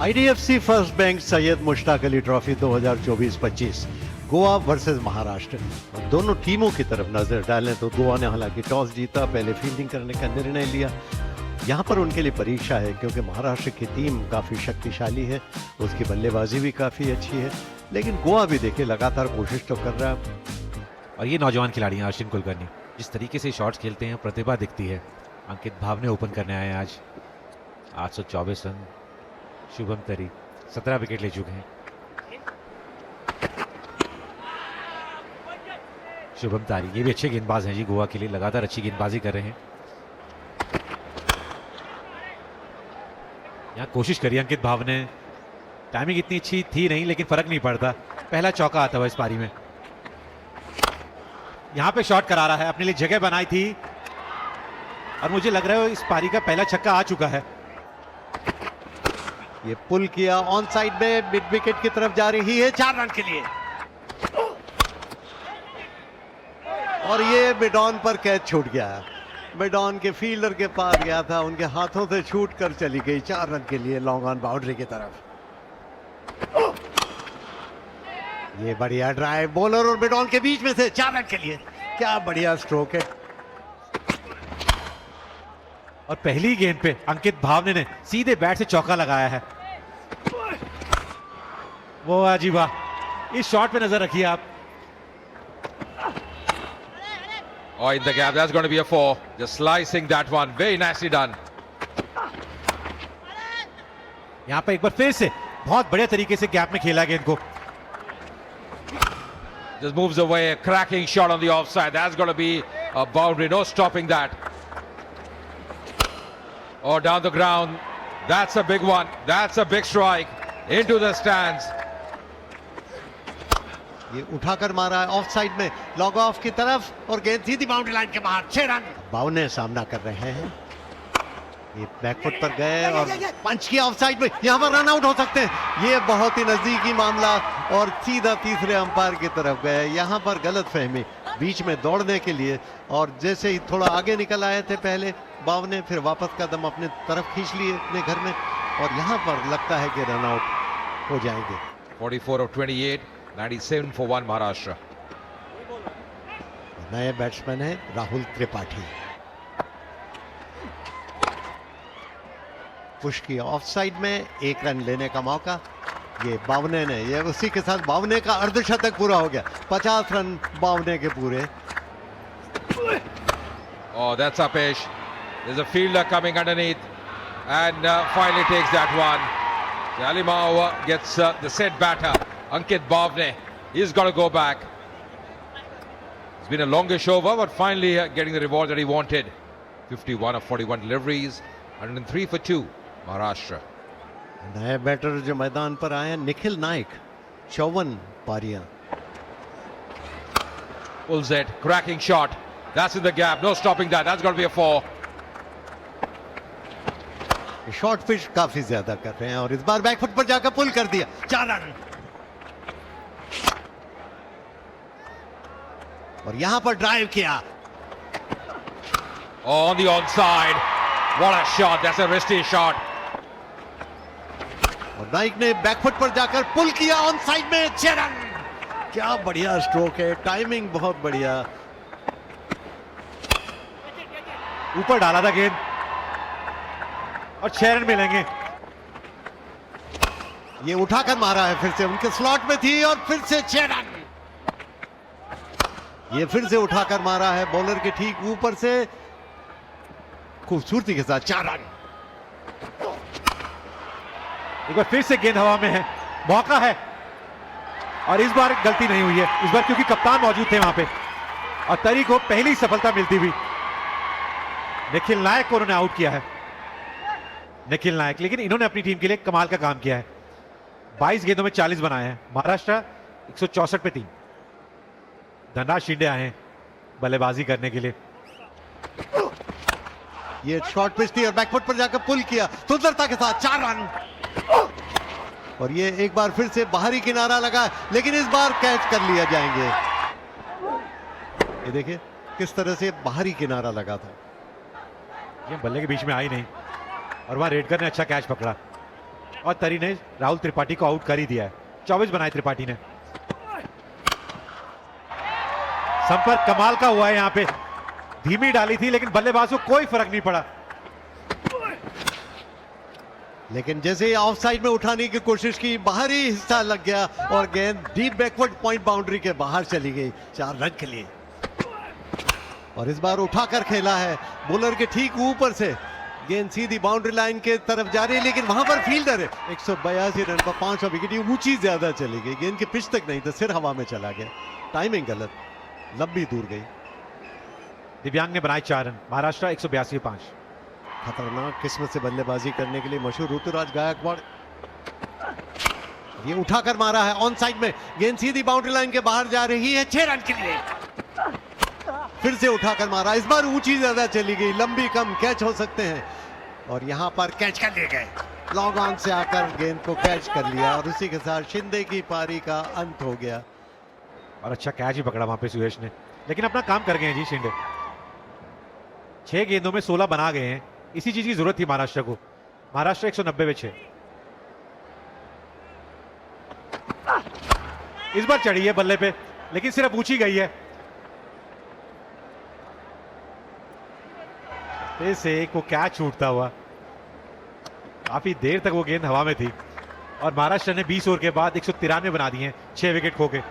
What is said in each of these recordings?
IDFC first bank Syed Mushtaq Ali trophy 2024-25 Goa versus Maharashtra. और दोनों टीमों की तरफ नजर डालें तो गोवा ने हालांकि टॉस जीता, पहले फील्डिंग करने का निर्णय लिया। यहाँ पर उनके लिए परीक्षा है क्योंकि महाराष्ट्र की टीम काफ़ी शक्तिशाली है, उसकी बल्लेबाजी भी काफ़ी अच्छी है, लेकिन गोवा भी देखिए लगातार कोशिश तो कर रहा है। और ये नौजवान खिलाड़ी हैं अश्विन कुलकर्णी, जिस तरीके से शॉट्स खेलते हैं प्रतिभा दिखती है। अंकित भावने ओपन करने आए हैं आज। 824 रन। शुभम तरी 17 विकेट ले चुके हैं। शुभम तारी ये भी अच्छे गेंदबाज हैं जी, गोवा के लिए लगातार अच्छी गेंदबाजी कर रहे हैं। यहाँ कोशिश करी अंकित भावने, टाइमिंग इतनी अच्छी थी नहीं लेकिन फर्क नहीं पड़ता, पहला चौका आता हुआ इस पारी में। यहां पे शॉट करा रहा है, अपने लिए जगह बनाई थी और मुझे लग रहा है इस पारी का पहला छक्का आ चुका है। ये पुल किया ऑन साइड में, मिड विकेट की तरफ जा रही है 4 रन के लिए, और ये मिडॉन पर कैच छूट गया। मिडॉन के फील्डर के पास गया था, उनके हाथों से छूट कर चली गई 4 रन के लिए लॉन्ग ऑन बाउंड्री की तरफ। ये बढ़िया ड्राइव, बॉलर और मिडॉन के बीच में से 4 रन के लिए, क्या बढ़िया स्ट्रोक है। और पहली गेंद पे अंकित भावने ने सीधे बैट से चौका लगाया है। वो अजी वाह, इस शॉट पे नजर रखिए आप। Oh, in the gap, that's going to be a 4. Just slicing that one, very nicely done. यहां पे एक बार फिर से बहुत बढ़िया तरीके से गैप में खेला गेंद को। Just moves away, a cracking shot on the offside. That's going to be a boundary, no stopping that. Oh, down the ground. That's a big one. That's a big strike into the stands. ये उठाकर मारा है of side में, log of की तरफ, और गेंद सीधी boundary line के बाहर। 6 रन। बावने सामना कर रहे हैं, ये बैकफुट पर गए और पंच किया ऑफ साइड में, यहां पर रन आउट हो सकते हैं। ये बहुत ही नजदीकी मामला और सीधा तीसरे अंपायर की तरफ गए। यहां पर गलत फहमी, बीच में दौड़ने के लिए, और जैसे ही थोड़ा आगे निकल आए थे पहले बावने, फिर वापस कदम अपने तरफ खींच लिए अपने घर में, और यहां पर लगता है कि रन आउट हो जाएंगे। 44 of 28, 97 for 1 Maharashtra. नए बैट्समैन है राहुल त्रिपाठी। पुश किया ऑफ साइड में, 1 रन लेने का मौका। ये बावने ने, ये उसी के साथ बावने का अर्धशतक पूरा हो गया। 50 रन बावने के पूरे। Oh, that's Apesh. There's a fielder coming underneath and finally takes that one. Alimao gets the set batter, Ankit Bhavne. He's got to go back. It's been a longish over, but finally getting the reward that he wanted. 51 of 41 deliveries, 103 for 2, Maharashtra. नए batter जो मैदान पर आए हैं, Nikhil Naik, 54 पारियां। Pulls it, cracking shot. That's in the gap, no stopping that. That's got to be a 4. Short pitch काफी ज्यादा कर रहे हैं, और इस बार बैकफुट पर जाकर पुल कर दिया। 4 रन। और यहां पर ड्राइव किया। On the onside. What a shot. That's a risky shot. और नाइक ने बैकफुट पर जाकर पुल किया ऑन साइड में। 6 रन। क्या बढ़िया स्ट्रोक है, टाइमिंग बहुत बढ़िया। ऊपर डाला था गेंद और 6 रन मिलेंगे। ये उठाकर मारा है, फिर से उनके स्लॉट में थी और फिर से 6 रन। ये फिर से उठाकर मारा है, बॉलर के ठीक ऊपर से खूबसूरती के साथ 4 रन। एक बार फिर से गेंद हवा में है, मौका है, और इस बार गलती नहीं हुई है। इस बार क्योंकि कप्तान मौजूद थे वहां पे और तरी को पहली सफलता मिलती हुई। निखिल नायक को उन्होंने आउट किया है, निखिल नायक, लेकिन इन्होंने अपनी टीम के लिए कमाल का काम किया है। 22 गेंदों में 40 बनाए हैं। महाराष्ट्र 164 पे 3। धनराज शिंदे आए हैं बल्लेबाजी करने के लिए। ये शॉर्ट पिच थी और बैकफुट पर जाकर पुल किया सुंदरता के साथ। 4 रन। और ये एक बार फिर से बाहरी किनारा लगा, लेकिन इस बार कैच कर लिया जाएंगे। ये देखिए किस तरह से बाहरी किनारा लगा था। ये बल्ले के बीच में आई नहीं और वहां रेडकर ने अच्छा कैच पकड़ा। और तरी ने राहुल त्रिपाठी को आउट कर ही दिया है। 24 बनाए त्रिपाठी ने। संपर्क कमाल का हुआ है यहां पे, धीमी डाली थी लेकिन बल्लेबाज को कोई फर्क नहीं पड़ा। लेकिन जैसे ही ऑफ साइड में उठाने की कोशिश की, बाहरी हिस्सा लग गया और गेंद डीप बैकवर्ड पॉइंट बाउंड्री के बाहर चली गई 4 रन के लिए। और इस बार उठाकर खेला है बॉलर के ठीक ऊपर से, गेंद सीधी बाउंड्री लाइन के तरफ जा रही है, लेकिन वहां पर फील्डर है। 182 रन पर 5 विकेट, ऊंची ज्यादा चली गई, गेंद के पिच तक नहीं था, सिर हवा में चला गया, टाइमिंग गलत, लंबी दूर गई। दिव्यांग ने बनाए 4 रन, महाराष्ट्र 182 5। खतरनाक किस्मत से बल्लेबाजी करने के लिए मशहूर ऋतुराज गायकवाड़, ये उठाकर मारा है ऑन साइड में, गेंद सीधी बाउंड्री लाइन के बाहर जा रही है 6 रन के लिए। फिर से उठाकर मारा, इस बार ऊंची ज्यादा चली गई, लंबी कम, कैच हो सकते हैं और यहां पर कैच कर लिए गए। लॉन्ग ऑन से आकर गेंद को कैच कर लिया और उसी के साथ शिंदे की पारी का अंत हो गया। और अच्छा कैच ही पकड़ा वहां पे सुयश ने, लेकिन अपना काम कर गए हैं जी शिंदे। 6 गेंदों में 16 बना गए हैं, इसी चीज की जरूरत थी महाराष्ट्र को। महाराष्ट्र 190 में 6। इस बार चढ़ी है बल्ले पे, लेकिन सिर्फ ऊंची गई है। फिर से एक वो कैच छूटता हुआ, काफी देर तक वो गेंद हवा में थी और महाराष्ट्र ने 20 ओवर के बाद 193 बना दिए हैं, 6 विकेट खो के।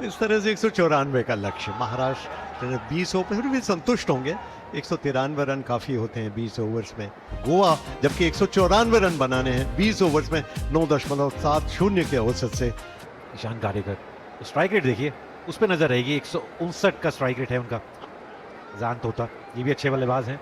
इस तरह से 194 का लक्ष्य, महाराष्ट्र ने 20 ओवर फिर भी संतुष्ट होंगे। 193 रन काफी होते हैं 20 ओवर्स में। गोवा जबकि 194 रन बनाने हैं 20 ओवर्स में 9.70 के औसत से। ईशान गाडेकर, स्ट्राइक रेट देखिए उस पर नजर रहेगी, 159 का स्ट्राइक रेट है उनका। जान तोता ये भी अच्छे बल्लेबाज हैं,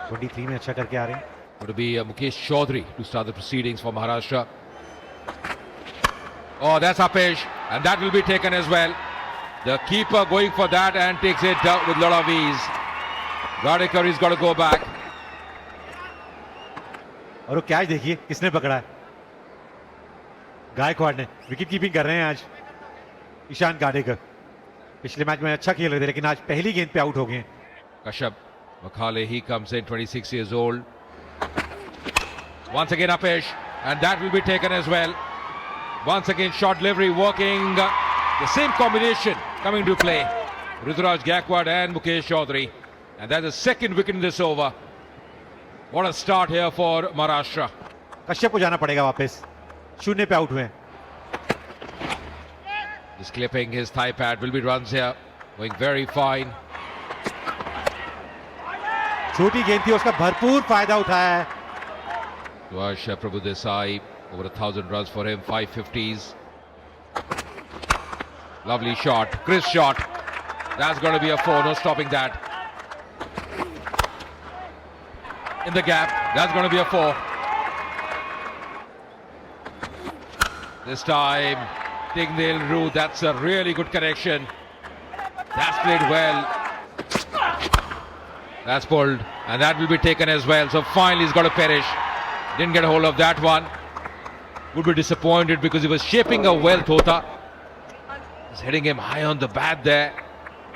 23 में अच्छा करके आ रहे हैं। Would be Mukesh Chaudhary to start the proceedings for Maharashtra. Oh, that's Apesh, and that will be taken as well. The keeper going for that and takes it with a lot of ease. Gadekar has got to go back. और वो catch देखिए किसने पकड़ा है, गायकवाड़ ने। Wicket keeping कर रहे हैं आज ईशान गाडेकर। पिछले मैच में अच्छा खेल रहे थे लेकिन आज पहली गेंद पे आउट हो गए हैं। Kashyap Makhale, he comes in, 26 years old. Once again Apesh, and that will be taken as well. Once again short delivery working, the same combination coming to play. Ruturaj Gaikwad and Mukesh Chaudhary, and that's the second wicket in this over. What a start here for Maharashtra. Kashyap को जाना पड़ेगा वापस, 0 पे out हुए हैं। Just clipping his thigh pad, will be runs here, going very fine. छोटी गेंद थी, उसका भरपूर फायदा उठाया है। Vash Prabhu Desai, over 1,000 runs for him, 550s. Lovely shot, crisp shot. That's going to be a 4, no stopping that. In the gap, that's going to be a 4. This time, Tignil Root, that's a really good connection. That's played well. That's pulled, and that will be taken as well. So finally he's got to perish. Didn't get a hold of that one. Would be disappointed because he was shaping up well, Tota. He's hitting him high on the bat there.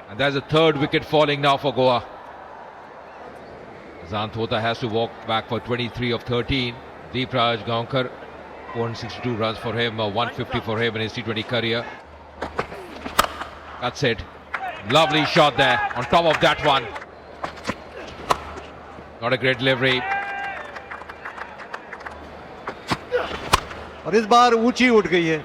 And there's a third wicket falling now for Goa. Zan Tota has to walk back for 23 of 13. Deepraj Gaonkar, 462 runs for him, 150 for him in his T20 career. That's it. Lovely shot there on top of that one. Not a great delivery. और इस बार ऊंची उठ गई है,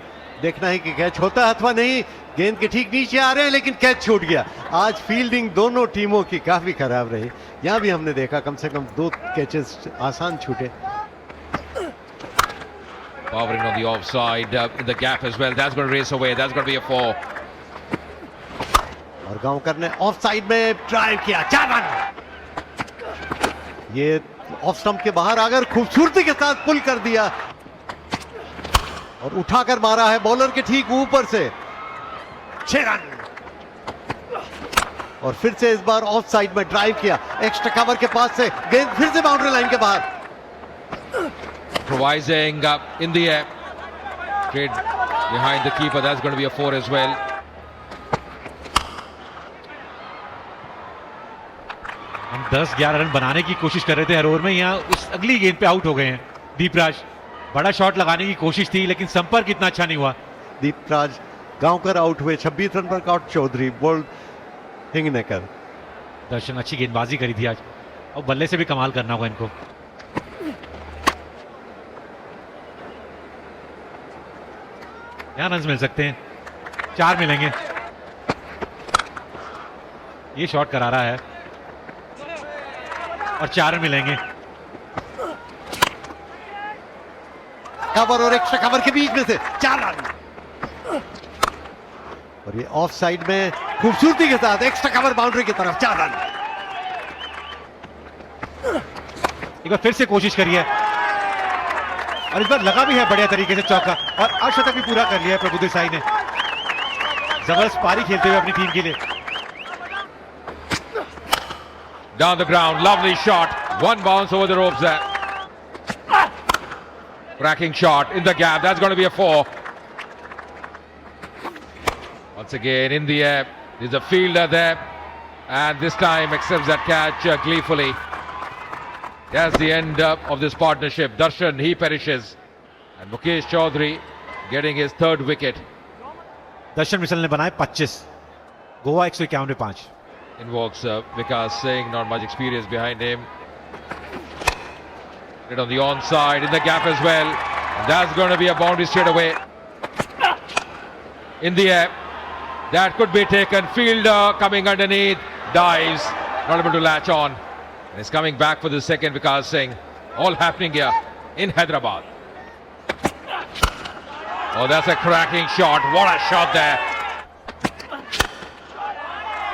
देखना है कि catch होता है अथवा नहीं। गेंद के ठीक नीचे आ रहे हैं लेकिन कैच छूट गया। आज फील्डिंग दोनों टीमों की काफी खराब रही। यहां भी हमने देखा कम से कम 2 कैचेस आसान छूटे। Powering on the offside, in the gap as well. That's going to race away. That's going to be a 4. और गांवकर ने ऑफ साइड में ड्राइव किया, 4 रन। ये ऑफ स्टंप के बाहर आकर खूबसूरती के साथ पुल कर दिया और उठाकर मारा है बॉलर के ठीक ऊपर से, 6 रन। और फिर से इस बार ऑफ साइड में ड्राइव किया, एक्स्ट्रा कवर के पास से गेंद फिर से बाउंड्री लाइन के बाहर। Improvising in the air, straight behind the keeper. That's going to be a 4 as well. हम 10-11 रन बनाने की कोशिश कर रहे थे हर ओवर में, यहाँ उस अगली गेंद पे आउट हो गए हैं दीपराज। बड़ा शॉट लगाने की कोशिश थी लेकिन संपर्क इतना अच्छा नहीं हुआ। दीपराज गांवकर आउट हुए, 26 रन पर आउट चौधरी, बोल्ड हिंगनेकर। दर्शन अच्छी गेंदबाजी करी थी आज और बल्ले से भी कमाल करना होगा इनको। यहाँ रन मिल सकते हैं, 4 मिलेंगे। ये शॉट करारा है और 4 रन मिलेंगे। कवर और एक्स्ट्रा कवर के बीच में से 4 रन, और ये ऑफ साइड में खूबसूरती के साथ एक्स्ट्रा कवर बाउंड्री की तरफ 4 रन। एक बार फिर से कोशिश करी है और इस बार लगा भी है बढ़िया तरीके से चौका, और अर्धशतक भी पूरा कर लिया है प्रभु देसाई ने। जबरदस्त पारी खेलते हुए अपनी टीम के लिए। Down the ground, lovely shot. One bounce over the ropes there. Cracking shot in the gap. That's going to be a 4. Once again in the air. There's a fielder there. And this time accepts that catch gleefully. That's the end of this partnership. Darshan, he perishes. And Mukesh Chaudhary getting his 3rd wicket. Darshan Mitchell ने बनाए 25, गोवा 151 पे 5। Invokes Vikas Singh, not much experience behind him. Get on the onside, in the gap as well. And that's going to be a boundary straight away. In the air, that could be taken. Fielder coming underneath, dives, not able to latch on. And he's coming back for the second, Vikas Singh. All happening here in Hyderabad. Oh, that's a cracking shot. What a shot there.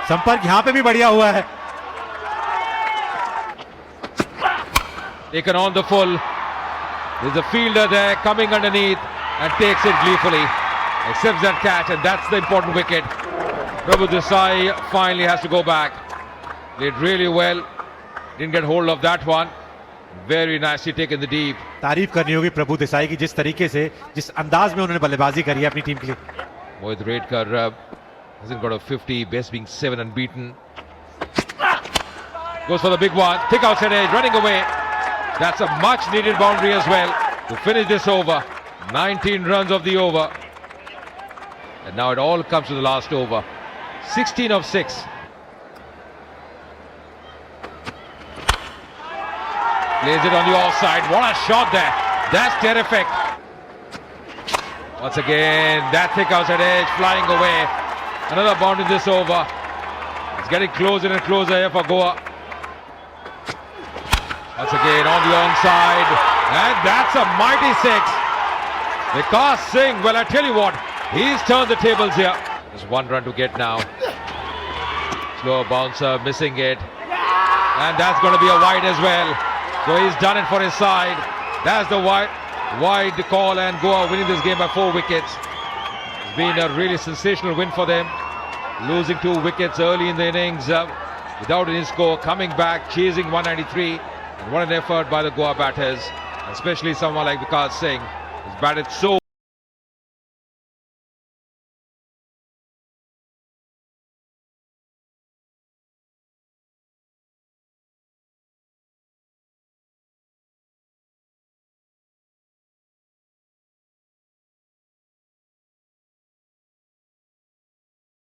संपर्क यहां पे भी बढ़िया हुआ है। Taken on the full. There's a fielder there coming underneath and takes it gleefully. Accepts that catch, and that's the important wicket. Prabhu Desai finally has to go back. Played really well. Didn't get hold of that one. Very nicely taken the deep. तारीफ करनी होगी प्रभु देसाई की, जिस तरीके से, जिस अंदाज में उन्होंने बल्लेबाजी करी है अपनी टीम के लिए। Mohit Redkar hasn't got a 50, best being 7 unbeaten. Goes for the big one. Thick outside edge, running away. That's a much needed boundary as well to finish this over. 19 runs of the over. And now it all comes to the last over. 16 of 6. Plays it on the offside. What a shot there. That's terrific. Once again, that thick outside edge flying away. Another boundary this over. It's getting closer and closer here for Goa. Once again on the onside. And that's a mighty 6. Vikas Singh, well, I tell you what, he's turned the tables here. Just 1 run to get now. Slow bouncer, missing it. And that's going to be a wide as well. So he's done it for his side. That's the wide call, and Goa winning this game by 4 wickets. It's been a really sensational win for them. Losing 2 wickets early in the innings without any score. Coming back, chasing 193. And what an effort by the Goa batters. Especially someone like Vikas Singh. He's batted so